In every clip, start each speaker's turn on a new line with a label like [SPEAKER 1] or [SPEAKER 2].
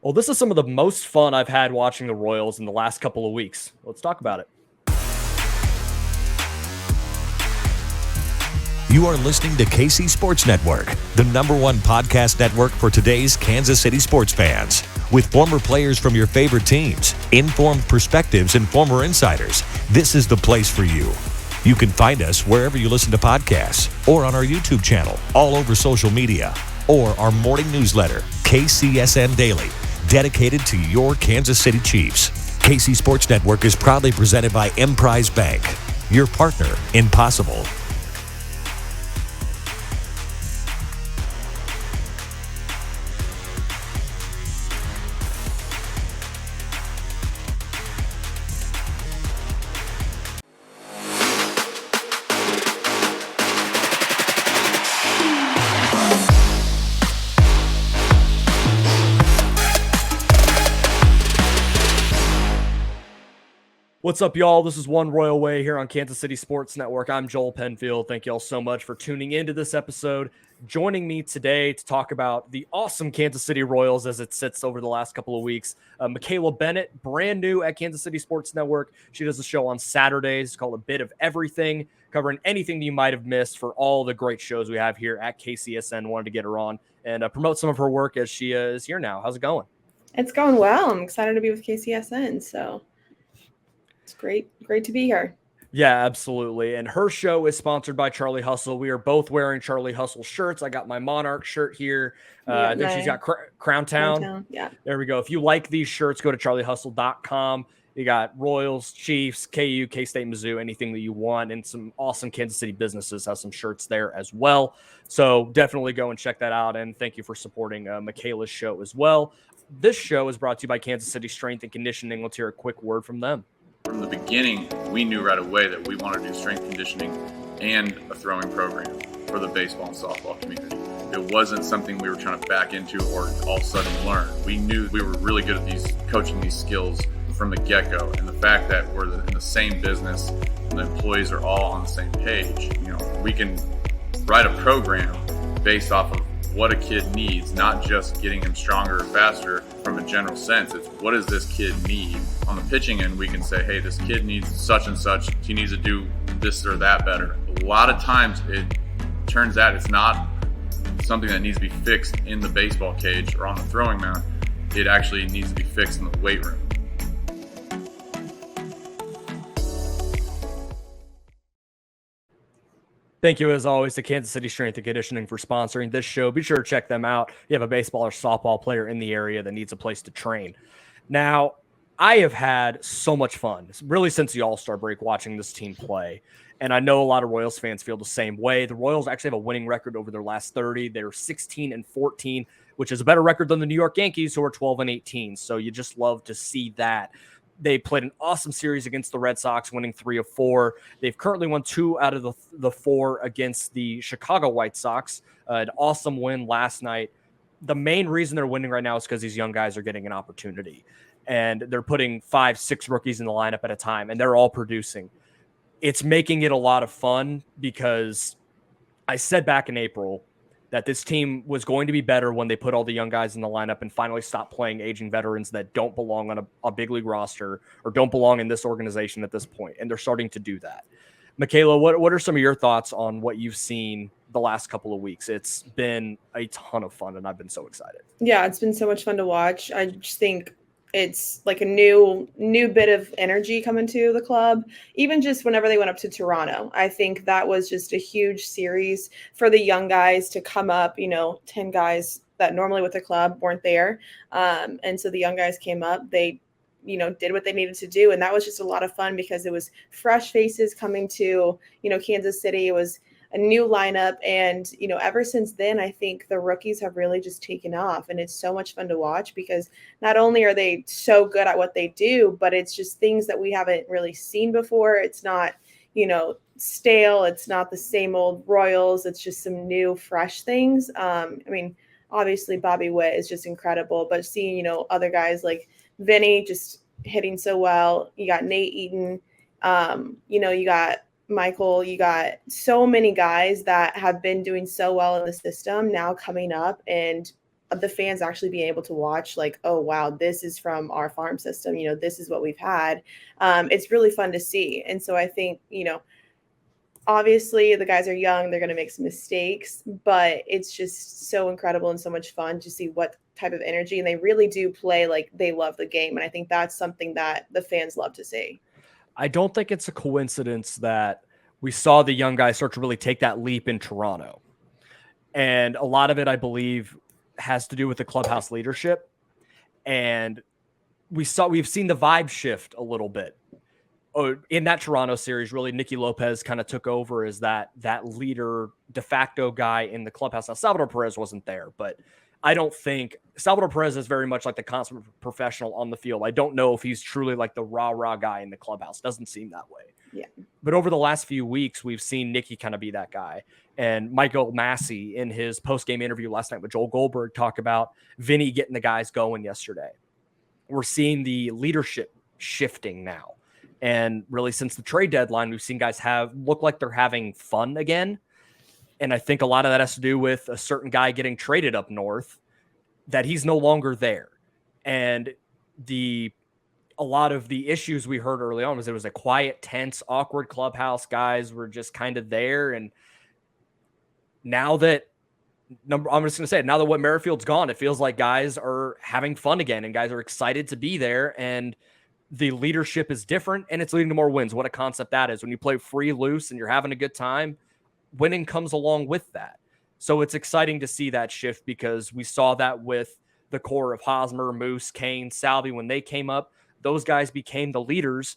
[SPEAKER 1] Well, this is some of the most fun I've had watching the Royals in the last couple of weeks. Let's talk about it.
[SPEAKER 2] You are listening to KC Sports Network, the #1 podcast network for today's Kansas City sports fans. With former players from your favorite teams, informed perspectives, and former insiders, this is the place for you. You can find us wherever you listen to podcasts or on our YouTube channel, all over social media, or our morning newsletter, KCSN Daily, dedicated to your Kansas City Chiefs. KC Sports Network is proudly presented by Emprise Bank, your partner in possible.
[SPEAKER 1] What's up, y'all? This is One Royal Way here on Kansas City Sports Network. I'm Joel Penfield. Thank y'all so much for tuning into this episode. Joining me today to talk about the awesome Kansas City Royals as it sits over the last couple of weeks, Michaela Bennett, brand new at Kansas City Sports Network. She does a show on Saturdays called A Bit of Everything, covering anything that you might have missed for all the great shows we have here at KCSN. Wanted to get her on and promote some of her work as she is here now. How's it going?
[SPEAKER 3] It's going well. I'm excited to be with KCSN, so it's great to be here.
[SPEAKER 1] Yeah, absolutely. And her show is sponsored by Charlie Hustle. We are both wearing Charlie Hustle shirts. I got my Monarch shirt here. Then she's got Crown Town.
[SPEAKER 3] Yeah.
[SPEAKER 1] There we go. If you like these shirts, go to charliehustle.com. You got Royals, Chiefs, KU, K-State, Mizzou, anything that you want. And some awesome Kansas City businesses have some shirts there as well. So definitely go and check that out. And thank you for supporting Michaela's show as well. This show is brought to you by Kansas City Strength and Conditioning. Let's hear a quick word from them.
[SPEAKER 4] From the beginning, we knew right away that we wanted to do strength conditioning and a throwing program for the baseball and softball community. It wasn't something we were trying to back into or all of a sudden learn. We knew we were really good at coaching these skills from the get-go. And the fact that we're in the same business and the employees are all on the same page, we can write a program based off of what a kid needs, not just getting him stronger or faster from a general sense. It's what does this kid need? On the pitching end, we can say, hey, this kid needs such and such. He needs to do this or that better. A lot of times it turns out it's not something that needs to be fixed in the baseball cage or on the throwing mound. It actually needs to be fixed in the weight room.
[SPEAKER 1] Thank you, as always, to Kansas City Strength and Conditioning for sponsoring this show. Be sure to check them out. You have a baseball or softball player in the area that needs a place to train. Now, I have had so much fun, really, since the All-Star break, watching this team play. And I know a lot of Royals fans feel the same way. The Royals actually have a winning record over their last 30. They're 16-14, which is a better record than the New York Yankees, who are 12-18. So you just love to see that. They played an awesome series against the Red Sox, winning 3 of 4. They've currently won 2 out of the 4 against the Chicago White Sox. An awesome win last night. The main reason they're winning right now is because these young guys are getting an opportunity. And they're putting 5-6 rookies in the lineup at a time, and they're all producing. It's making it a lot of fun because I said back in April that this team was going to be better when they put all the young guys in the lineup and finally stopped playing aging veterans that don't belong on a big league roster or don't belong in this organization at this point. And they're starting to do that. Michaela, what are some of your thoughts on what you've seen the last couple of weeks? It's been a ton of fun, and I've been so excited.
[SPEAKER 3] Yeah, it's been so much fun to watch. I just think it's like a new bit of energy coming to the club. Even just whenever they went up to Toronto, I think that was just a huge series for the young guys to come up. 10 guys that normally with the club weren't there. And so the young guys came up, they, did what they needed to do. And that was just a lot of fun because it was fresh faces coming to, Kansas City. It was a new lineup. And, ever since then, I think the rookies have really just taken off, and it's so much fun to watch because not only are they so good at what they do, but it's just things that we haven't really seen before. It's not, stale. It's not the same old Royals. It's just some new, fresh things. Obviously Bobby Witt is just incredible, but seeing, other guys like Vinny just hitting so well. You got Nate Eaton, you got Michael, you got so many guys that have been doing so well in the system now coming up and the fans actually being able to watch, like, oh wow, this is from our farm system, this is what we've had. It's really fun to see. And so I think, obviously the guys are young, they're going to make some mistakes, but it's just so incredible and so much fun to see what type of energy, and they really do play like they love the game. And I think that's something that the fans love to see.
[SPEAKER 1] I don't think it's a coincidence that we saw the young guys start to really take that leap in Toronto. And a lot of it, I believe, has to do with the clubhouse leadership. And we've seen the vibe shift a little bit. In that Toronto series, really, Nicky Lopez kind of took over as that leader, de facto guy in the clubhouse. Now, Salvador Perez wasn't there, but I don't think Salvador Perez is very much like the consummate professional on the field. I don't know if he's truly like the rah-rah guy in the clubhouse. Doesn't seem that way.
[SPEAKER 3] Yeah.
[SPEAKER 1] But over the last few weeks, we've seen Nicky kind of be that guy. And Michael Massey, in his post-game interview last night with Joel Goldberg, talk about Vinny getting the guys going yesterday. We're seeing the leadership shifting now. And really, since the trade deadline, we've seen guys look like they're having fun again. And I think a lot of that has to do with a certain guy getting traded up north, that he's no longer there. And a lot of the issues we heard early on was it was a quiet, tense, awkward clubhouse. Guys were just kind of there. And now that I'm just going to say it, now that Whit Merrifield's gone, it feels like guys are having fun again and guys are excited to be there. And the leadership is different and it's leading to more wins. What a concept that is. When you play free, loose, and you're having a good time, winning comes along with that. So it's exciting to see that shift, because we saw that with the core of Hosmer, Moose, Kane, Salvi. When they came up, those guys became the leaders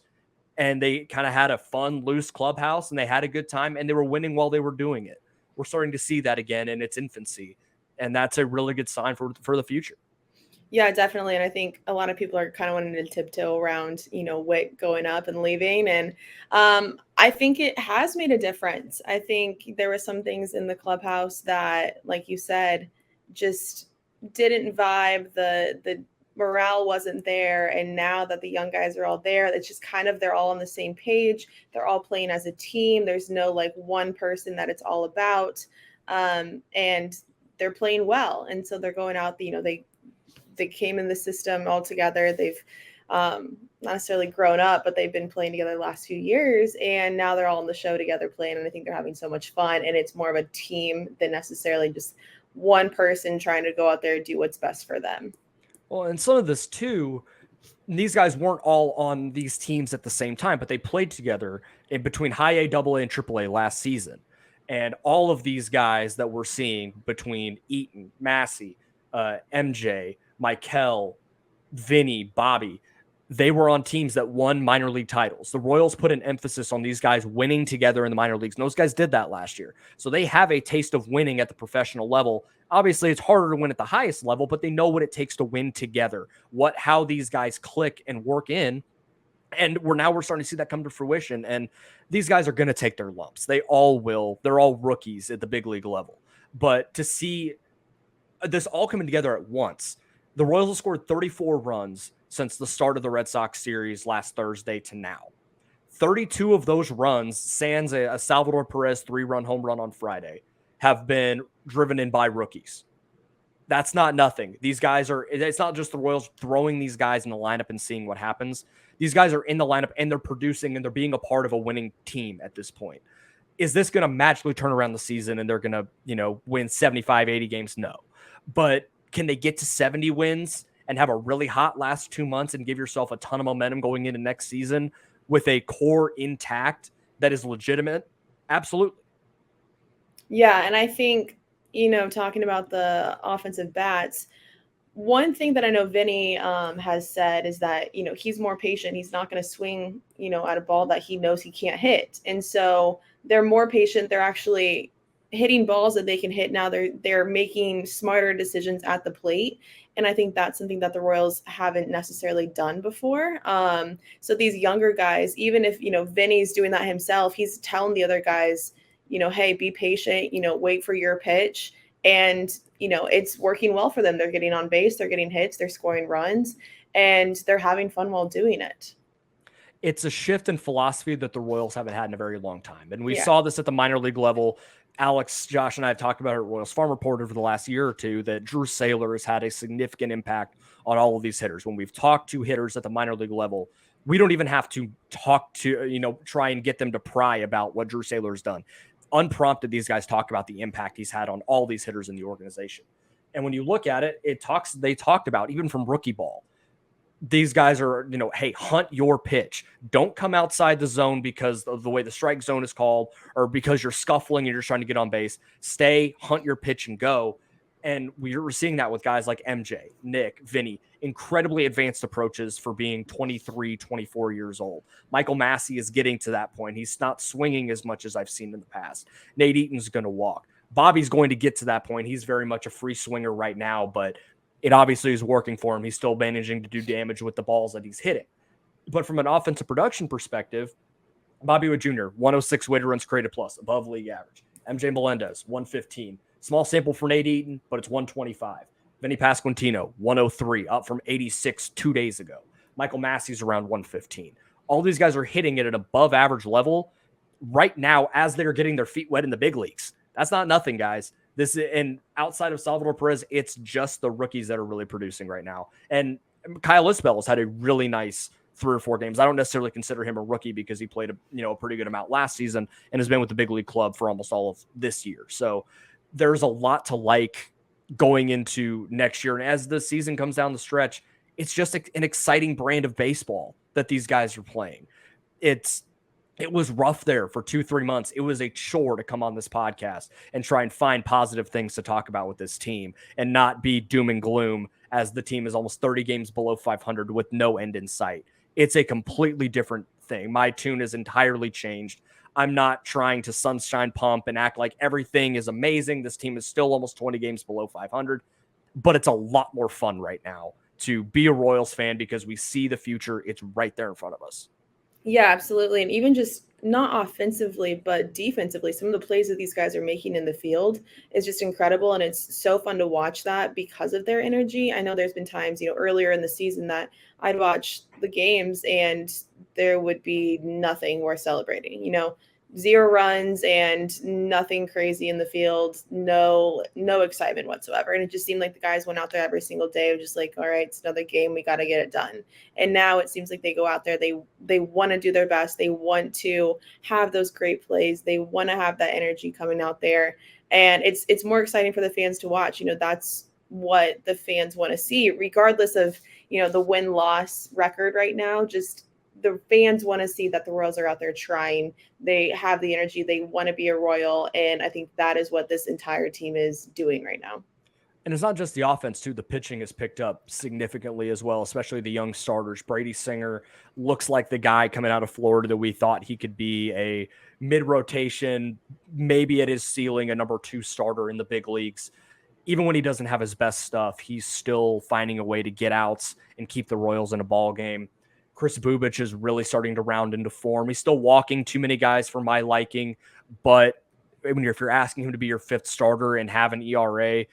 [SPEAKER 1] and they kind of had a fun, loose clubhouse and they had a good time and they were winning while they were doing it. We're starting to see that again in its infancy. And that's a really good sign for the future.
[SPEAKER 3] Yeah, definitely. And I think a lot of people are kind of wanting to tiptoe around, Whit going up and leaving. And I think it has made a difference. I think there were some things in the clubhouse that, like you said, just didn't vibe. The morale wasn't there. And now that the young guys are all there, it's just kind of, they're all on the same page. They're all playing as a team. There's no like one person that it's all about. And they're playing well. And so they're going out, they came in the system all together. They've not necessarily grown up, but they've been playing together the last few years. And now they're all on the show together playing. And I think they're having so much fun. And it's more of a team than necessarily just one person trying to go out there and do what's best for them.
[SPEAKER 1] Well, and some of this too, these guys weren't all on these teams at the same time, but they played together in between high A, double A, and triple A last season. And all of these guys that we're seeing between Eaton, Massey, MJ, Michael, Vinny, Bobby, they were on teams that won minor league titles. The Royals put an emphasis on these guys winning together in the minor leagues. And those guys did that last year. So they have a taste of winning at the professional level. Obviously, it's harder to win at the highest level, but they know what it takes to win together, how these guys click and work in. And we're starting to see that come to fruition. And these guys are going to take their lumps. They all will. They're all rookies at the big league level. But to see this all coming together at once, the Royals have scored 34 runs since the start of the Red Sox series last Thursday to now. 32 of those runs, sans a Salvador Perez 3-run home run on Friday, have been driven in by rookies. That's not nothing. It's not just the Royals throwing these guys in the lineup and seeing what happens. These guys are in the lineup and they're producing and they're being a part of a winning team at this point. Is this going to magically turn around the season and they're going to, win 75, 80 games? No. But can they get to 70 wins and have a really hot last 2 months and give yourself a ton of momentum going into next season with a core intact that is legitimate? Absolutely.
[SPEAKER 3] Yeah. And I think, talking about the offensive bats, one thing that I know Vinny has said is that, he's more patient. He's not going to swing, at a ball that he knows he can't hit. And so they're more patient. They're actually hitting balls that they can hit now. They're making smarter decisions at the plate. And I think that's something that the Royals haven't necessarily done before. So these younger guys, even if, Vinny's doing that himself, he's telling the other guys, hey, be patient, wait for your pitch. And, it's working well for them. They're getting on base, they're getting hits, they're scoring runs, and they're having fun while doing it.
[SPEAKER 1] It's a shift in philosophy that the Royals haven't had in a very long time. And we saw this at the minor league level. Alex, Josh, and I have talked about it at Royals Farm Report over the last year or two that Drew Saylor has had a significant impact on all of these hitters. When we've talked to hitters at the minor league level, we don't even have to talk to, try and get them to pry about what Drew Saylor has done. Unprompted, these guys talk about the impact he's had on all these hitters in the organization. And when you look at it, they talked about, even from rookie ball, these guys are, hey, hunt your pitch. Don't come outside the zone because of the way the strike zone is called or because you're scuffling and you're trying to get on base. Stay, hunt your pitch, and go. And we're seeing that with guys like MJ, Nick, Vinny, incredibly advanced approaches for being 23, 24 years old. Michael Massey is getting to that point. He's not swinging as much as I've seen in the past. Nate Eaton's going to walk. Bobby's going to get to that point. He's very much a free swinger right now, but it obviously is working for him. He's still managing to do damage with the balls that he's hitting. But from an offensive production perspective, Bobby Witt Jr., 106 weighted runs created plus, above league average. MJ Melendez, 115. Small sample for Nate Eaton, but it's 125. Vinny Pasquantino, 103, up from 86 2 days ago. Michael Massey's around 115. All these guys are hitting it at an above average level right now as they're getting their feet wet in the big leagues. That's not nothing, guys. And outside of Salvador Perez, it's just the rookies that are really producing right now. And Kyle Isbell has had a really nice 3 or 4 games. I don't necessarily consider him a rookie because he played a pretty good amount last season and has been with the big league club for almost all of this year. So there's a lot to like going into next year. And as the season comes down the stretch, it's just an exciting brand of baseball that these guys are playing. It was rough there for 2-3 months. It was a chore to come on this podcast and try and find positive things to talk about with this team and not be doom and gloom as the team is almost 30 games below 500 with no end in sight. It's a completely different thing. My tune is entirely changed. I'm not trying to sunshine pump and act like everything is amazing. This team is still almost 20 games below 500, but it's a lot more fun right now to be a Royals fan because we see the future. It's right there in front of us.
[SPEAKER 3] Yeah, absolutely. And even just not offensively, but defensively, some of the plays that these guys are making in the field is just incredible. And it's so fun to watch that because of their energy. I know there's been times, earlier in the season that I'd watch the games and there would be nothing worth celebrating, 0 runs and nothing crazy in the field, no excitement whatsoever. And it just seemed like the guys went out there every single day, just like, all right, it's another game, we got to get it done. And now it seems like they go out there, they want to do their best, they want to have those great plays, they want to have that energy coming out there, and it's more exciting for the fans to watch. That's what the fans want to see, regardless of the win-loss record right now. Just the fans want to see that the Royals are out there trying. They have the energy. They want to be a Royal. And I think that is what this entire team is doing right now.
[SPEAKER 1] And it's not just the offense, too. The pitching has picked up significantly as well, especially the young starters. Brady Singer looks like the guy coming out of Florida that we thought he could be a mid-rotation, maybe at his ceiling, a number 2 starter in the big leagues. Even when he doesn't have his best stuff, he's still finding a way to get outs and keep the Royals in a ball game. Chris Bubich is really starting to round into form. He's still walking too many guys for my liking, but if you're asking him to be your 5th starter and have an ERA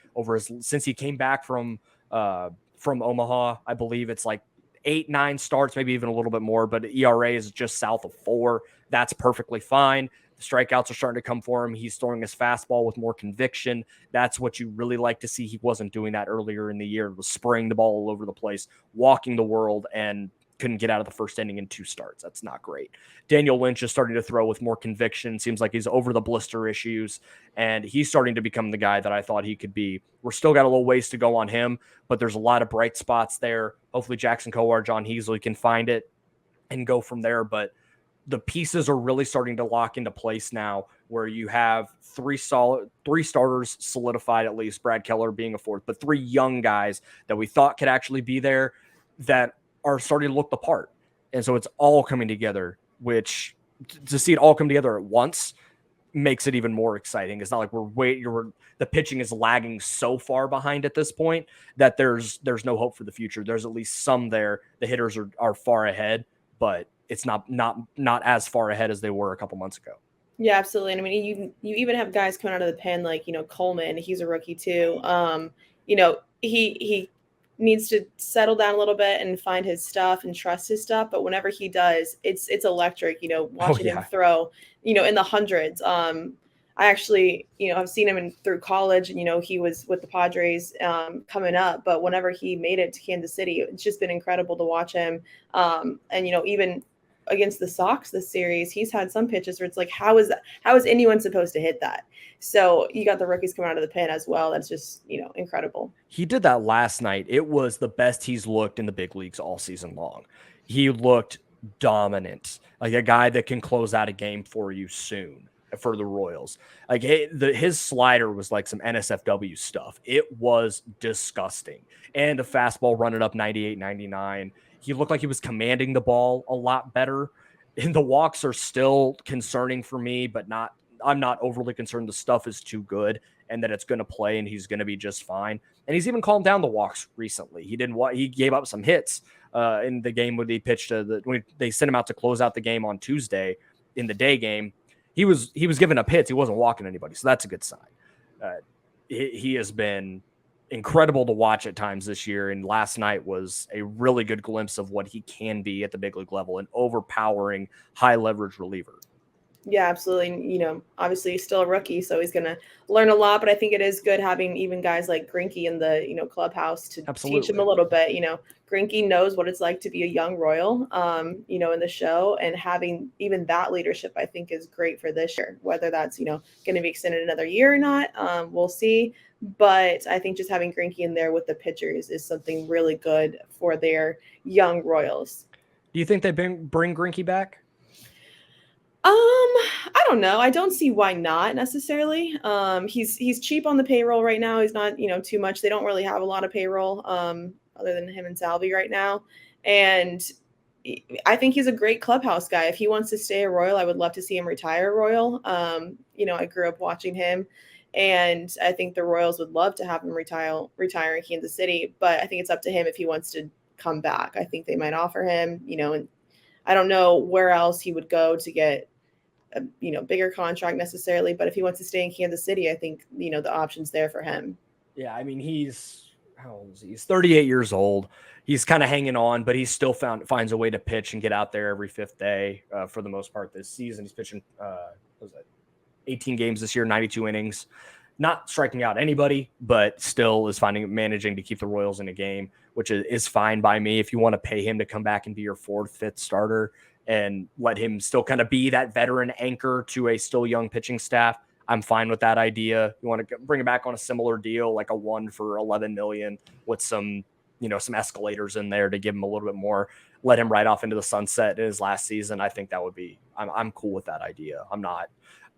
[SPEAKER 1] since he came back from Omaha, I believe it's like 8-9 starts, maybe even a little bit more, but ERA is just south of 4. That's perfectly fine. The strikeouts are starting to come for him. He's throwing his fastball with more conviction. That's what you really like to see. He wasn't doing that earlier in the year. He was spraying the ball all over the place, walking the world, and couldn't get out of the first inning in 2 starts. That's not great. Daniel Lynch is starting to throw with more conviction. Seems like he's over the blister issues, and he's starting to become the guy that I thought he could be. We're still got a little ways to go on him, but there's a lot of bright spots there. Hopefully Jackson Kowar, John Heasley can find it and go from there. But the pieces are really starting to lock into place now, where you have 3 starters solidified, at least Brad Keller being a 4th, but 3 young guys that we thought could actually be there that are starting to look the part. And so it's all coming together, which to see it all come together at once makes it even more exciting. It's not like the pitching is lagging so far behind at this point that there's no hope for the future. There's at least some there. The hitters are far ahead, but it's not as far ahead as they were a couple months ago.
[SPEAKER 3] Yeah, absolutely. And I mean, you even have guys coming out of the pen like, Coleman, he's a rookie too. He needs to settle down a little bit and find his stuff and trust his stuff. But whenever he does, it's electric, watching him throw, in the hundreds. I actually, I've seen him through college, and, he was with the Padres coming up. But whenever he made it to Kansas City, it's just been incredible to watch him. And, even against the Sox this series, he's had some pitches where it's like, how is anyone supposed to hit that? So you got the rookies coming out of the pen as well. That's just, incredible.
[SPEAKER 1] He did that last night. It was the best he's looked in the big leagues all season long. He looked dominant, like a guy that can close out a game for you soon for the Royals. Like his slider was like some NSFW stuff. It was disgusting. And a fastball running up 98, 99. He looked like he was commanding the ball a lot better. And the walks are still concerning for me, but I'm not overly concerned. The stuff is too good and that it's going to play and he's going to be just fine. And he's even calmed down the walks recently. He gave up some hits in the game when he pitched when they sent him out to close out the game on Tuesday in the day game. He was giving up hits. He wasn't walking anybody. So that's a good sign. He has been incredible to watch at times this year. And last night was a really good glimpse of what he can be at the big league level, an overpowering high leverage reliever.
[SPEAKER 3] Yeah, absolutely. Obviously he's still a rookie, so he's going to learn a lot, but I think it is good having even guys like Greinke in the, clubhouse to teach him a little bit. Greinke knows what it's like to be a young Royal, in the show, and having even that leadership, I think, is great for this year. Whether that's, going to be extended another year or not, we'll see. But I think just having Greinke in there with the pitchers is something really good for their young Royals.
[SPEAKER 1] Do you think they bring Greinke back?
[SPEAKER 3] I don't know. I don't see why not necessarily. He's cheap on the payroll right now. He's not, too much. They don't really have a lot of payroll, other than him and Salvi right now. And I think he's a great clubhouse guy. If he wants to stay a Royal, I would love to see him retire a Royal. I grew up watching him, and I think the Royals would love to have him retire in Kansas City. But I think it's up to him if he wants to come back. I think they might offer him, and I don't know where else he would go to get a bigger contract necessarily, but if he wants to stay in Kansas City, I think the option's there for him.
[SPEAKER 1] Yeah, I mean how old is he? He's 38 years old. He's kind of hanging on, but he still finds a way to pitch and get out there every fifth day for the most part this season. He's pitching 18 games this year, 92 innings. Not striking out anybody, but still is managing to keep the Royals in a game, which is fine by me. If you want to pay him to come back and be your fourth, fifth starter and let him still kind of be that veteran anchor to a still young pitching staff, I'm fine with that idea. You want to bring him back on a similar deal, like a 1 for $11 million with some escalators in there to give him a little bit more, let him ride off into the sunset in his last season. I think that would be, I'm cool with that idea.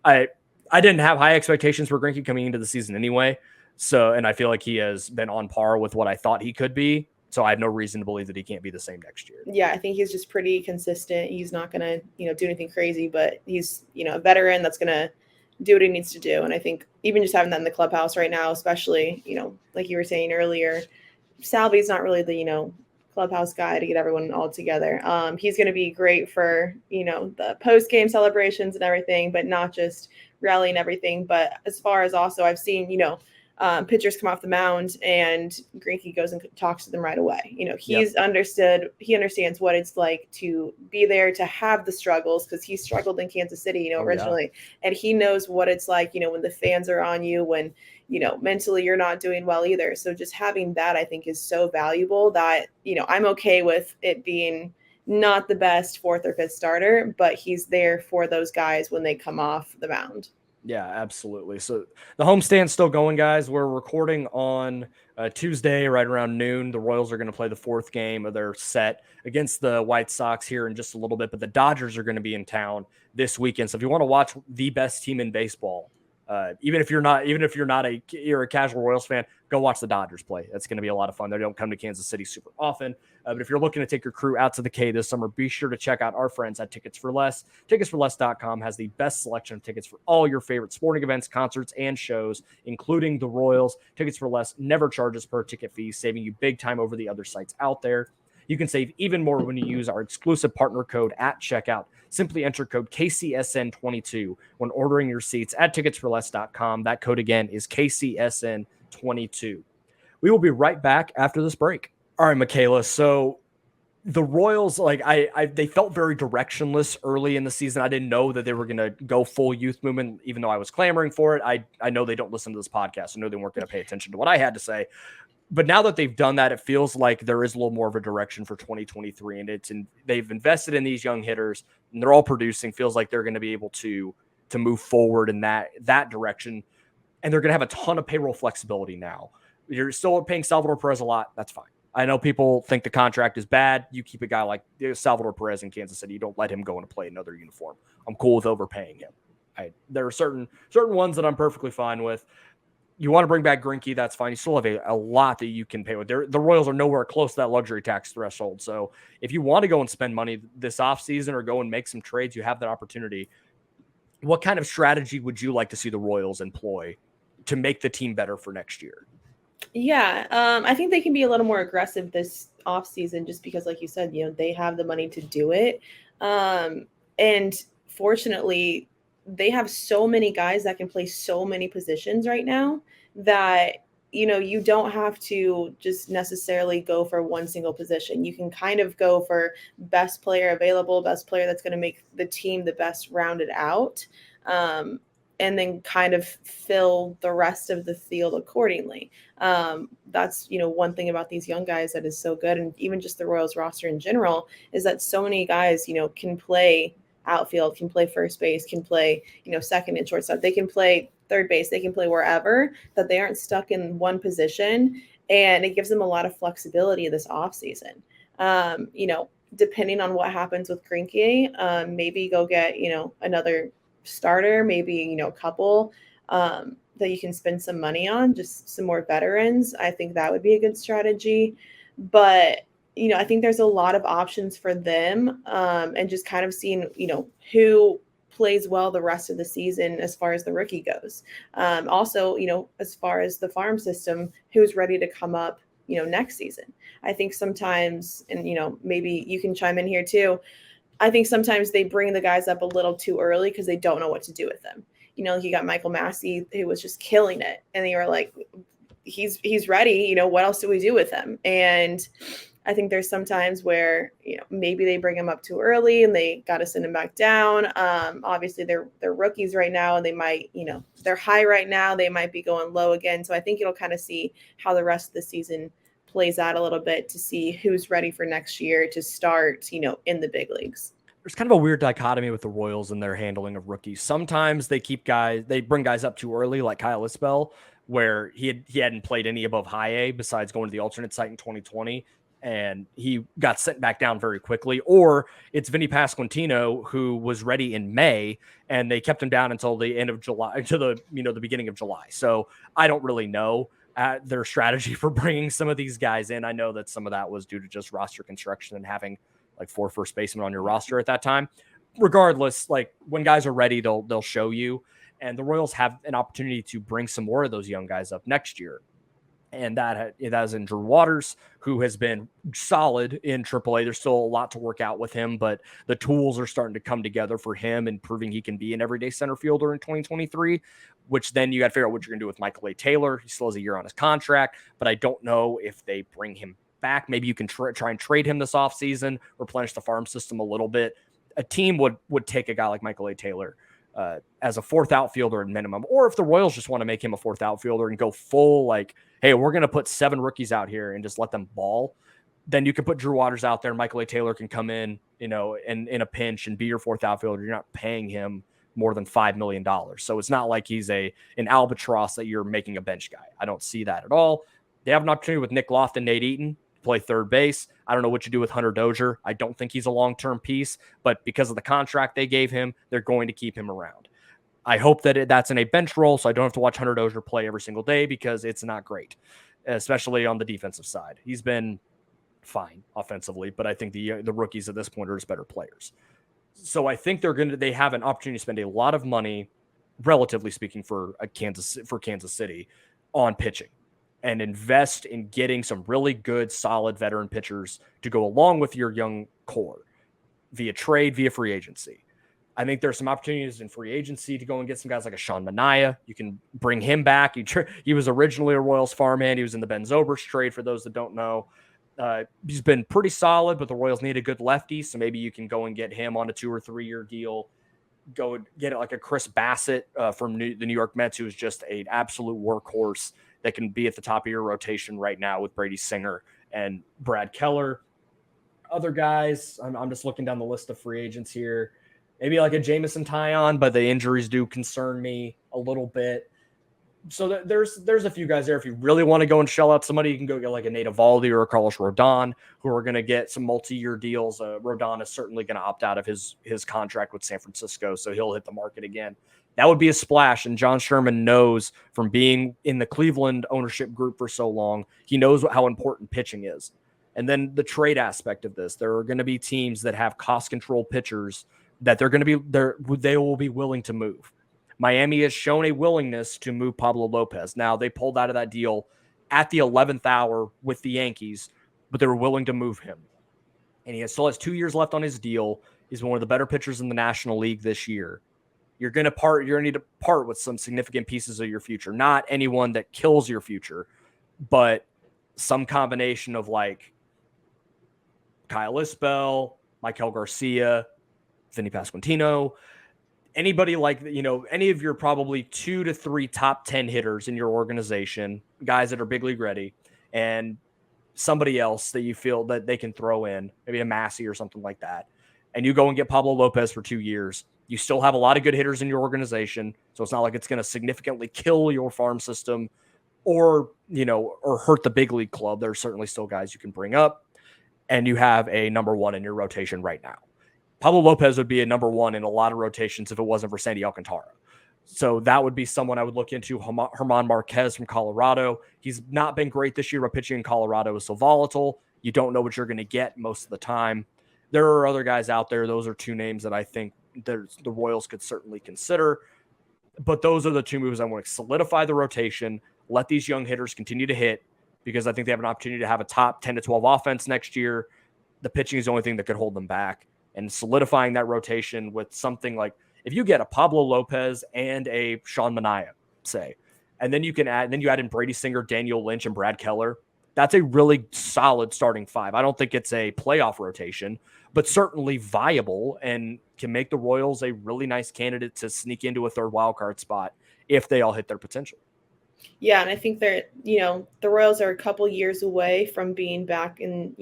[SPEAKER 1] I didn't have high expectations for Greinke coming into the season anyway. So, and I feel like he has been on par with what I thought he could be. So I have no reason to believe that he can't be the same next year.
[SPEAKER 3] Yeah, I think he's just pretty consistent. He's not going to, do anything crazy, but he's, a veteran that's going to do what he needs to do. And I think even just having that in the clubhouse right now, especially, like you were saying earlier, Salvi's not really the, clubhouse guy to get everyone all together. He's going to be great for, the post-game celebrations and everything, but not just rallying everything. But as far as also I've seen, pitchers come off the mound and Greinke goes and talks to them right away. He understands what it's like to be there, to have the struggles, because he struggled in Kansas City, originally. Yeah. And he knows what it's like, when the fans are on you, when, mentally you're not doing well either. So just having that, I think, is so valuable that, I'm okay with it being not the best fourth or fifth starter, but he's there for those guys when they come off the mound.
[SPEAKER 1] Yeah, absolutely. So the homestand's still going, guys. We're recording on Tuesday right around noon. The Royals are going to play the fourth game of their set against the White Sox here in just a little bit, but the Dodgers are going to be in town this weekend. So if you want to watch the best team in baseball, even if you're a casual Royals fan, go watch the Dodgers play. That's going to be a lot of fun. They don't come to Kansas City super often. But if you're looking to take your crew out to the K this summer, be sure to check out our friends at Tickets for Less. Ticketsforless.com has the best selection of tickets for all your favorite sporting events, concerts, and shows, including the Royals. Tickets for Less never charges per ticket fee, saving you big time over the other sites out there. You can save even more when you use our exclusive partner code at checkout. Simply enter code KCSN22 when ordering your seats at ticketsforless.com. That code again is KCSN22. We will be right back after this break. All right, Michaela. So the Royals, like they felt very directionless early in the season. I didn't know that they were going to go full youth movement, even though I was clamoring for it. I know they don't listen to this podcast. I know they weren't going to pay attention to what I had to say. But now that they've done that, it feels like there is a little more of a direction for 2023, and they've invested in these young hitters, and they're all producing. Feels like they're going to be able to move forward in that direction, and they're going to have a ton of payroll flexibility now. You're still paying Salvador Perez a lot. That's fine. I know people think the contract is bad. You keep a guy like Salvador Perez in Kansas City. You don't let him go and play another uniform. I'm cool with overpaying him. There are certain ones that I'm perfectly fine with. You want to bring back Greinke, that's fine. You still have a lot that you can pay with. The Royals are nowhere close to that luxury tax threshold. So if you want to go and spend money this offseason or go and make some trades, you have that opportunity. What kind of strategy would you like to see the Royals employ to make the team better for next year?
[SPEAKER 3] Yeah, I think they can be a little more aggressive this offseason just because, like you said, they have the money to do it. And fortunately, they have so many guys that can play so many positions right now that, you don't have to just necessarily go for one single position. You can kind of go for best player available, best player that's going to make the team the best rounded out. And then kind of fill the rest of the field accordingly. That's, one thing about these young guys that is so good. And even just the Royals roster in general is that so many guys, can play outfield, can play first base, can play, second and shortstop. They can play third base. They can play wherever, that they aren't stuck in one position. And it gives them a lot of flexibility this offseason. Depending on what happens with Greinke, maybe go get, another starter, maybe, a couple that you can spend some money on, just some more veterans. I think that would be a good strategy. But, I think there's a lot of options for them, and just kind of seeing, who plays well the rest of the season as far as the rookie goes. Also, as far as the farm system, who's ready to come up, next season. I think sometimes, and, maybe you can chime in here too, I think sometimes they bring the guys up a little too early because they don't know what to do with them. You got Michael Massey, who was just killing it. And they were like, he's ready. What else do we do with him? And I think there's some times where, maybe they bring him up too early and they got to send him back down. Obviously they're rookies right now and they might, they're high right now. They might be going low again. So I think it'll kind of see how the rest of the season plays out a little bit to see who's ready for next year to start, in the big leagues.
[SPEAKER 1] There's kind of a weird dichotomy with the Royals and their handling of rookies. Sometimes they bring guys up too early, like Kyle Isbell, where he hadn't played any above high A besides going to the alternate site in 2020. And he got sent back down very quickly. Or it's Vinny Pasquantino, who was ready in May, and they kept him down until the end of July, to the beginning of July. So I don't really know their strategy for bringing some of these guys in. I know that some of that was due to just roster construction and having like 4 first basemen on your roster at that time. Regardless, like when guys are ready, they'll show you. And the Royals have an opportunity to bring some more of those young guys up next year. And that is in Drew Waters, who has been solid in AAA. There's still a lot to work out with him, but the tools are starting to come together for him and proving he can be an everyday center fielder in 2023, which then you got to figure out what you're going to do with Michael A. Taylor. He still has a year on his contract, but I don't know if they bring him back. Maybe you can try and trade him this offseason, replenish the farm system a little bit. A team would take a guy like Michael A. Taylor as a 4th outfielder at minimum, or if the Royals just want to make him a 4th outfielder and go full, like, hey, we're going to put 7 rookies out here and just let them ball, then you can put Drew Waters out there. Michael A. Taylor can come in, in a pinch and be your 4th outfielder. You're not paying him more than $5 million. So it's not like he's an albatross that you're making a bench guy. I don't see that at all. They have an opportunity with Nick Lofton, Nate Eaton, play third base. I don't know what you do with Hunter Dozier. I don't think he's a long-term piece, but because of the contract they gave him, they're going to keep him around. I hope that that's in a bench role, so I don't have to watch Hunter Dozier play every single day because it's not great, especially on the defensive side. He's been fine offensively, but I think the rookies at this point are just better players. So I think they have an opportunity to spend a lot of money, relatively speaking, for Kansas City on pitching, and invest in getting some really good, solid veteran pitchers to go along with your young core via trade, via free agency. I think there's some opportunities in free agency to go and get some guys like a Sean Manaea. You can bring him back. He was originally a Royals farmhand. He was in the Ben Zobrist trade, for those that don't know. He's been pretty solid, but the Royals need a good lefty, so maybe you can go and get him on a 2 or 3 year deal. Go and get it like a Chris Bassett from the New York Mets, who is just an absolute workhorse that can be at the top of your rotation right now with Brady Singer and Brad Keller. Other guys, I'm just looking down the list of free agents here. Maybe like a Jamison Tyon, but the injuries do concern me a little bit. So there's a few guys there. If you really want to go and shell out somebody, you can go get like a Nate Eovaldi or a Carlos Rodon, who are going to get some multi-year deals. Rodon is certainly going to opt out of his contract with San Francisco, so he'll hit the market again. That would be a splash, and John Sherman knows from being in the Cleveland ownership group for so long, he knows how important pitching is. And then the trade aspect of this, there are going to be teams that have cost-control pitchers that they will be willing to move. Miami has shown a willingness to move Pablo Lopez. Now, they pulled out of that deal at the 11th hour with the Yankees, but they were willing to move him. And he still has 2 years left on his deal. He's one of the better pitchers in the National League this year. You're going to need to part with some significant pieces of your future. Not anyone that kills your future, but some combination of like Kyle Isbell, Michael Garcia, Vinny Pasquantino, anybody like, any of your probably 2 to 3 top 10 hitters in your organization, guys that are big league ready, and somebody else that you feel that they can throw in, maybe a Massey or something like that. And you go and get Pablo Lopez for 2 years. You still have a lot of good hitters in your organization. So it's not like it's going to significantly kill your farm system or hurt the big league club. There are certainly still guys you can bring up, and you have a number one in your rotation right now. Pablo Lopez would be a number one in a lot of rotations if it wasn't for Sandy Alcantara. So that would be someone I would look into. Herman Marquez from Colorado. He's not been great this year, but pitching in Colorado is so volatile. You don't know what you're going to get most of the time. There are other guys out there. Those are 2 names that I think the Royals could certainly consider. But those are the 2 moves I want to solidify the rotation, let these young hitters continue to hit, because I think they have an opportunity to have a top 10 to 12 offense next year. The pitching is the only thing that could hold them back. And solidifying that rotation with something like, if you get a Pablo Lopez and a Sean Manaea, say, and then you add in Brady Singer, Daniel Lynch, and Brad Keller, that's a really solid starting 5. I don't think it's a playoff rotation, but certainly viable and can make the Royals a really nice candidate to sneak into a 3rd wildcard spot if they all hit their potential.
[SPEAKER 3] Yeah, and I think that, the Royals are a couple years away from being back in,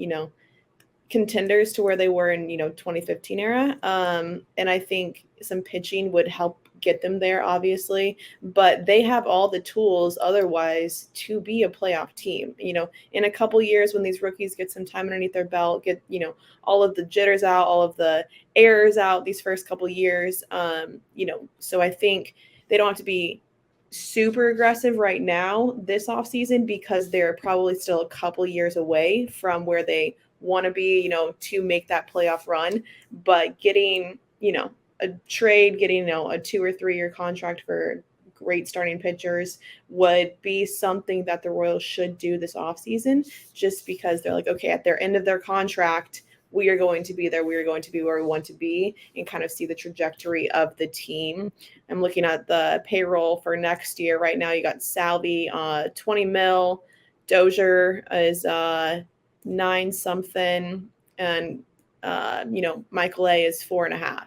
[SPEAKER 3] contenders to where they were in 2015 era, and I think some pitching would help get them there, obviously, but they have all the tools otherwise to be a playoff team. In a couple years, when these rookies get some time underneath their belt, get all of the jitters out, all of the errors out these first couple years, so I think they don't have to be super aggressive right now this offseason, because they're probably still a couple years away from where they want to be, to make that playoff run. But getting, a trade, getting, a 2 or 3 year contract for great starting pitchers would be something that the Royals should do this offseason, just because they're like, okay, at their end of their contract, we are going to be there. We are going to be where we want to be, and kind of see the trajectory of the team. I'm looking at the payroll for next year. Right now, you got Salvi, 20 mil. Dozier is 9 something, and Michael A is 4.5.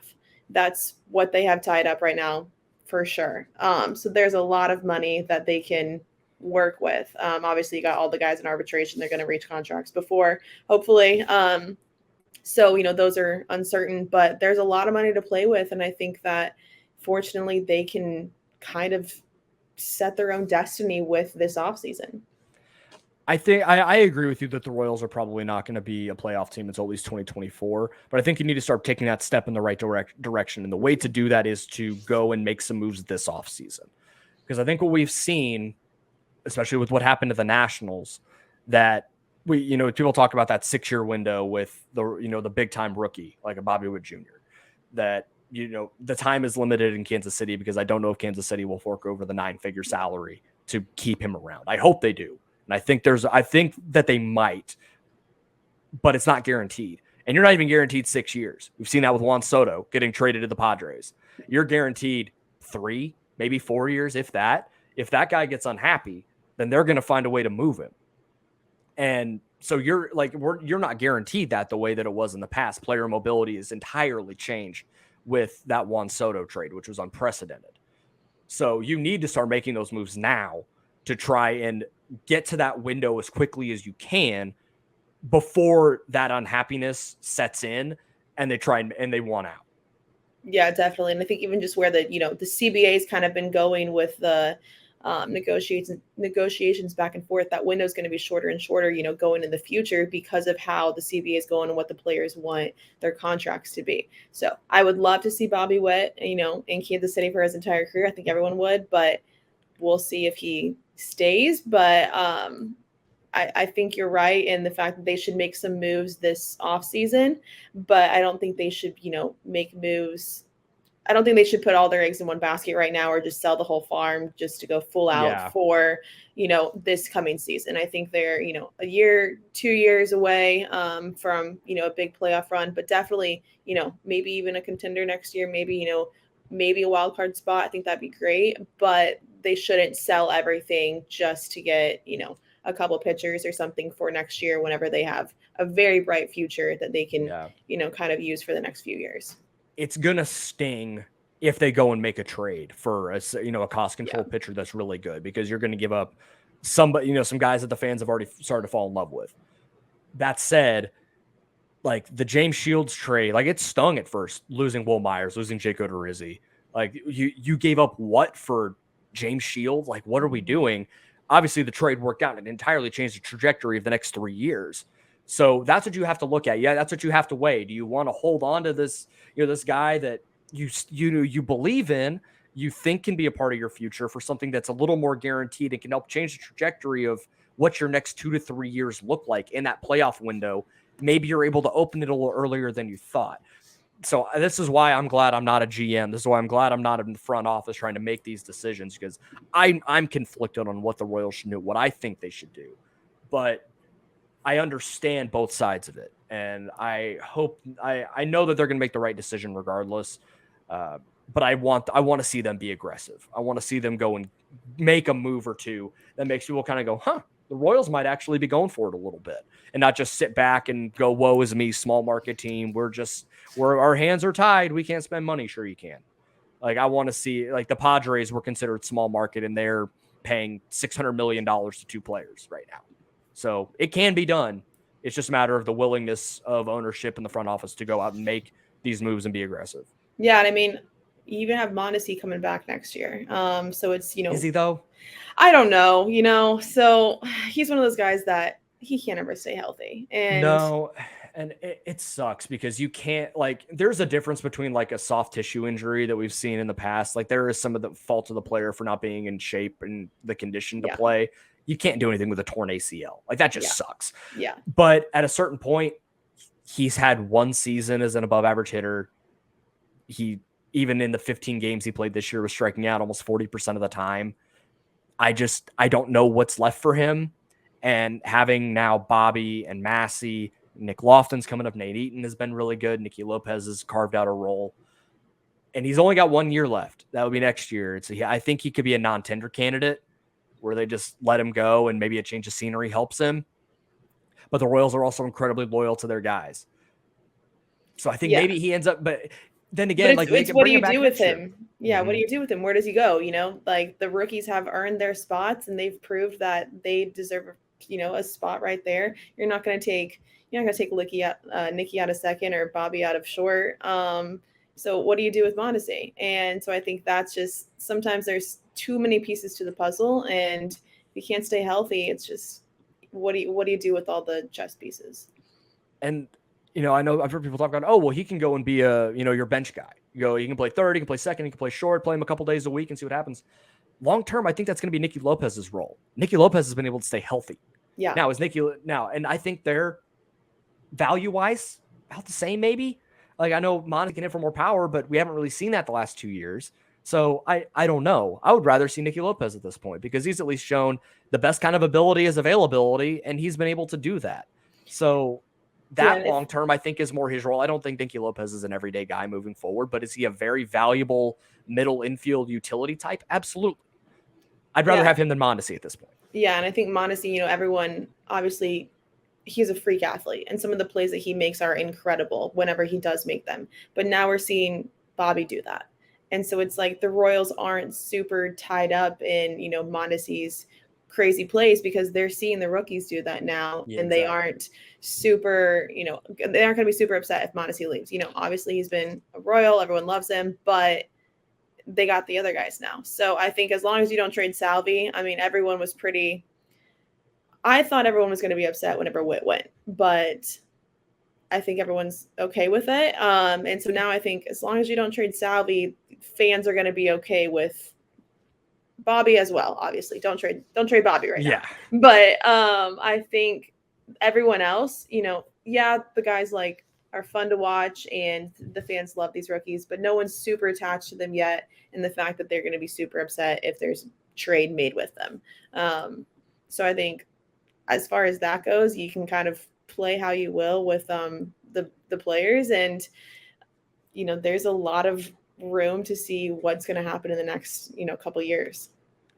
[SPEAKER 3] That's what they have tied up right now, for sure. So there's a lot of money that they can work with. Obviously, you got all the guys in arbitration. They're going to reach contracts before, hopefully. So, those are uncertain, but there's a lot of money to play with. And I think that fortunately they can kind of set their own destiny with this offseason.
[SPEAKER 1] I think I agree with you that the Royals are probably not going to be a playoff team until at least 2024, but I think you need to start taking that step in the right direction. And the way to do that is to go and make some moves this offseason. Because I think what we've seen, especially with what happened to the Nationals, that people talk about that 6-year window with the big time rookie, like a Bobby Witt Jr., that, the time is limited in Kansas City, because I don't know if Kansas City will fork over the 9-figure salary to keep him around. I hope they do. And I think that they might, but it's not guaranteed. And you're not even guaranteed 6 years. We've seen that with Juan Soto getting traded to the Padres. You're guaranteed 3, maybe 4 years, if that. If that guy gets unhappy, then they're going to find a way to move him. And So you're not guaranteed that the way that it was in the past. Player mobility is entirely changed with that Juan Soto trade, which was unprecedented. So you need to start making those moves now to try and get to that window as quickly as you can before that unhappiness sets in and they want out.
[SPEAKER 3] Yeah, definitely. And I think even just where the CBA has kind of been going with the negotiations back and forth, that window is going to be shorter and shorter, going in the future because of how the CBA is going and what the players want their contracts to be. So I would love to see Bobby Witt, in Kansas City for his entire career. I think everyone would, but we'll see if he stays. But I think you're right in the fact that they should make some moves this offseason, but I don't think they should, make moves. I don't think they should put all their eggs in one basket right now or just sell the whole farm just to go full out for, this coming season. I think they're, a year, 2 years away from, a big playoff run, but definitely, maybe even a contender next year, maybe a wild card spot. I think that'd be great, but they shouldn't sell everything just to get, a couple pitchers or something for next year whenever they have a very bright future that they can, kind of use for the next few years.
[SPEAKER 1] It's going to sting if they go and make a trade for a cost control pitcher that's really good, because you're going to give up somebody, some guys that the fans have already started to fall in love with. That said, like the James Shields trade, like it stung at first, losing Will Myers, losing Jake Odorizzi. Like you gave up what for James Shields? Like, what are we doing? Obviously the trade worked out and it entirely changed the trajectory of the next 3 years. So that's what you have to look at. Yeah, that's what you have to weigh. Do you want to hold on to this, this guy that you believe in, you think can be a part of your future for something that's a little more guaranteed and can help change the trajectory of what your next 2 to 3 years look like in that playoff window? Maybe you're able to open it a little earlier than you thought. So this is why I'm glad I'm not a GM. This is why I'm glad I'm not in the front office trying to make these decisions, because I'm conflicted on what the Royals should do, what I think they should do. But I understand both sides of it, and I know that they're going to make the right decision regardless. But I want to see them be aggressive. I want to see them go and make a move or two that makes people kind of go, huh, the Royals might actually be going for it a little bit, and not just sit back and go, woe is me, small market team. Our hands are tied. We can't spend money. Sure you can. Like, I want to see, like, the Padres were considered small market and they're paying $600 million to 2 players right now. So it can be done. It's just a matter of the willingness of ownership in the front office to go out and make these moves and be aggressive.
[SPEAKER 3] Yeah. And I mean, you even have Mondesi coming back next year. So it's,
[SPEAKER 1] Is he though?
[SPEAKER 3] I don't know, so he's one of those guys that he can't ever stay healthy. And
[SPEAKER 1] no. And it sucks because you can't, like, there's a difference between like a soft tissue injury that we've seen in the past. Like, there is some of the fault of the player for not being in shape and the condition to play. You can't do anything with a torn ACL. Like, that just sucks.
[SPEAKER 3] Yeah.
[SPEAKER 1] But at a certain point, he's had one season as an above average hitter. He, even in the 15 games he played this year, was striking out almost 40% of the time. I don't know what's left for him. And having now Bobby and Massey, Nick Lofton's coming up, Nate Eaton has been really good. Nicky Lopez has carved out a role. And he's only got 1 year left. That would be next year. I think he could be a non-tender candidate where they just let him go and maybe a change of scenery helps him. But the Royals are also incredibly loyal to their guys. So I think maybe he ends up, but then again,
[SPEAKER 3] what do you do with him? Yeah.
[SPEAKER 1] Mm-hmm.
[SPEAKER 3] What do you do with him? Where does he go? Like, the rookies have earned their spots and they've proved that they deserve, a spot right there. You're not going to take Nicky out of second or Bobby out of short. So what do you do with Mondesi? And so I think that's just, sometimes there's too many pieces to the puzzle, and if you can't stay healthy, it's just, what do you do with all the chess pieces?
[SPEAKER 1] And, I've heard people talk about, oh, well, he can go and be your bench guy. He can play third, he can play second, he can play short, play him a couple days a week and see what happens. Long term, I think that's going to be Nicky Lopez's role. Nicky Lopez has been able to stay healthy.
[SPEAKER 3] Yeah.
[SPEAKER 1] And I think they're value-wise about the same, maybe. Like, I know Mondesi can hit for more power, but we haven't really seen that the last 2 years. So I don't know. I would rather see Nicky Lopez at this point because he's at least shown the best kind of ability is availability, and he's been able to do that. So that long term, I think, is more his role. I don't think Nicky Lopez is an everyday guy moving forward, but is he a very valuable middle infield utility type? Absolutely. I'd rather have him than Mondesi at this point.
[SPEAKER 3] Yeah, and I think Mondesi, everyone obviously he's a freak athlete, and some of the plays that he makes are incredible whenever he does make them. But now we're seeing Bobby do that. And so it's like the Royals aren't super tied up in, Mondesi's crazy plays because they're seeing the rookies do that now.
[SPEAKER 1] Yeah,
[SPEAKER 3] and they
[SPEAKER 1] exactly.
[SPEAKER 3] aren't super, they aren't going to be super upset if Mondesi leaves. Obviously he's been a Royal, everyone loves him, but they got the other guys now. So I think as long as you don't trade Salvi, I mean, I thought everyone was going to be upset whenever Witt went, but I think everyone's okay with it. And so now I think as long as you don't trade Salvi, fans are going to be okay with Bobby as well. Obviously, don't trade Bobby right now. But I think everyone else, the guys like are fun to watch and the fans love these rookies, but no one's super attached to them yet. And the fact that they're going to be super upset if there's trade made with them. So I think as far as that goes, you can kind of play how you will with the players, and there's a lot of room to see what's going to happen in the next couple years.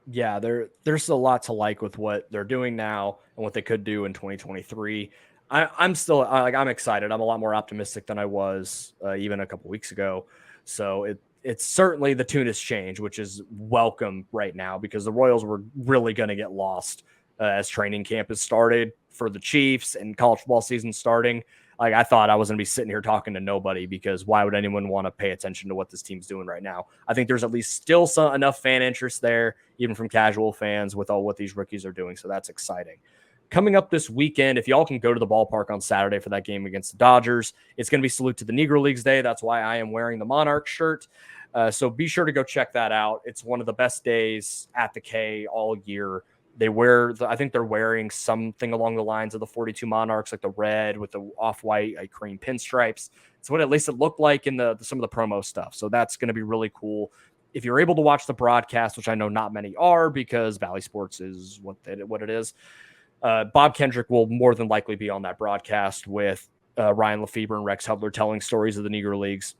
[SPEAKER 1] Yeah, there's a lot to like with what they're doing now and what they could do in 2023. I'm still I'm excited. I'm a lot more optimistic than I was even a couple weeks ago. So it's certainly the tune has changed, which is welcome right now because the Royals were really going to get lost as training camp has started for the Chiefs and college football season starting. Like I thought I was going to be sitting here talking to nobody because why would anyone want to pay attention to what this team's doing right now? I think there's at least still enough fan interest there, even from casual fans with all what these rookies are doing. So that's exciting. Coming up this weekend, if y'all can go to the ballpark on Saturday for that game against the Dodgers, it's going to be Salute to the Negro Leagues Day. That's why I am wearing the Monarch shirt. So be sure to go check that out. It's one of the best days at the K all year. I think they're wearing something along the lines of the 42 Monarchs, like the red with the off-white, like cream pinstripes. It's what at least it looked like in some of the promo stuff. So that's going to be really cool. If you're able to watch the broadcast, which I know not many are because Valley Sports is what it is, Bob Kendrick will more than likely be on that broadcast with Ryan Lefebvre and Rex Hubler telling stories of the Negro Leagues.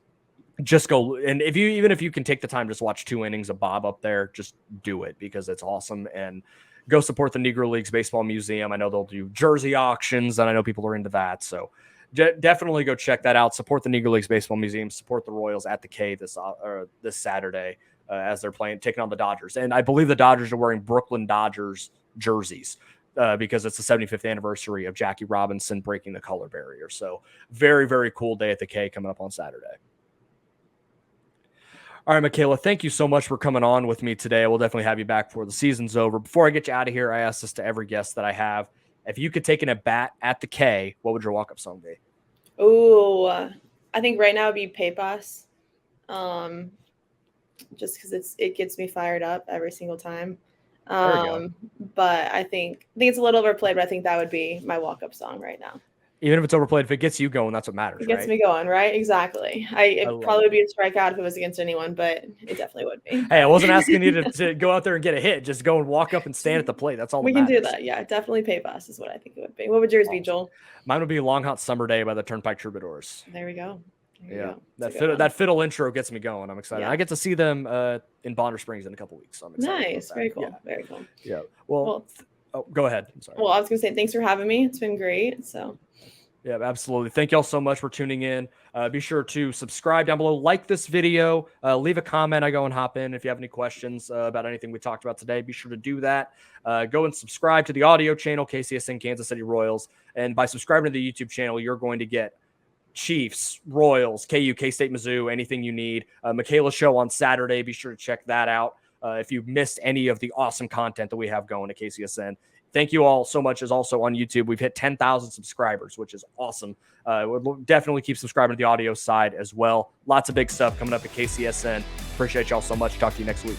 [SPEAKER 1] Just go, and even if you can take the time to just watch 2 innings of Bob up there, just do it because it's awesome. And go support the Negro Leagues Baseball Museum. I know they'll do jersey auctions, and I know people are into that. So definitely go check that out. Support the Negro Leagues Baseball Museum. Support the Royals at the K this Saturday as they're taking on the Dodgers. And I believe the Dodgers are wearing Brooklyn Dodgers jerseys because it's the 75th anniversary of Jackie Robinson breaking the color barrier. So very, very cool day at the K coming up on Saturday. All right, Michaela, thank you so much for coming on with me today. We'll definitely have you back before the season's over. Before I get you out of here, I ask this to every guest that I have. If you could take an at-bat at the K, what would your walk-up song be?
[SPEAKER 3] Oh, I think right now it would be Pepas. Just because it gets me fired up every single time.
[SPEAKER 1] There you go.
[SPEAKER 3] But I think it's a little overplayed, but I think that would be my walk-up song right now.
[SPEAKER 1] Even if it's overplayed, if it gets you going, that's what matters.
[SPEAKER 3] It gets me going, right? Exactly. It probably would be a strikeout if it was against anyone, but it definitely would be.
[SPEAKER 1] Hey, I wasn't asking you to go out there and get a hit. Just go and walk up and stand at the plate. That's all
[SPEAKER 3] we can do that. Yeah, definitely Pepas is what I think it would be. What would yours be, Joel?
[SPEAKER 1] Mine would be Long Hot Summer Day by the Turnpike Troubadours.
[SPEAKER 3] There we go.
[SPEAKER 1] That fiddle intro gets me going. I'm excited. Yeah. I get to see them in Bonner Springs in a couple weeks. So I'm excited.
[SPEAKER 3] Nice. Very cool. Yeah. Very cool.
[SPEAKER 1] Yeah. Well go ahead. I'm sorry.
[SPEAKER 3] Well, I was going to say thanks for having me. It's been great. So.
[SPEAKER 1] Yeah, absolutely. Thank y'all so much for tuning in. Be sure to subscribe down below, like this video, leave a comment. I go and hop in. If you have any questions about anything we talked about today, be sure to do that. Go and subscribe to the audio channel, KCSN Kansas City Royals. And by subscribing to the YouTube channel, you're going to get Chiefs, Royals, KU, K-State, Mizzou, anything you need. Michaela's show on Saturday. Be sure to check that out if you missed any of the awesome content that we have going at KCSN. Thank you all so much. Is also on YouTube. We've hit 10,000 subscribers, which is awesome. We'll definitely keep subscribing to the audio side as well. Lots of big stuff coming up at KCSN. Appreciate y'all so much. Talk to you next week.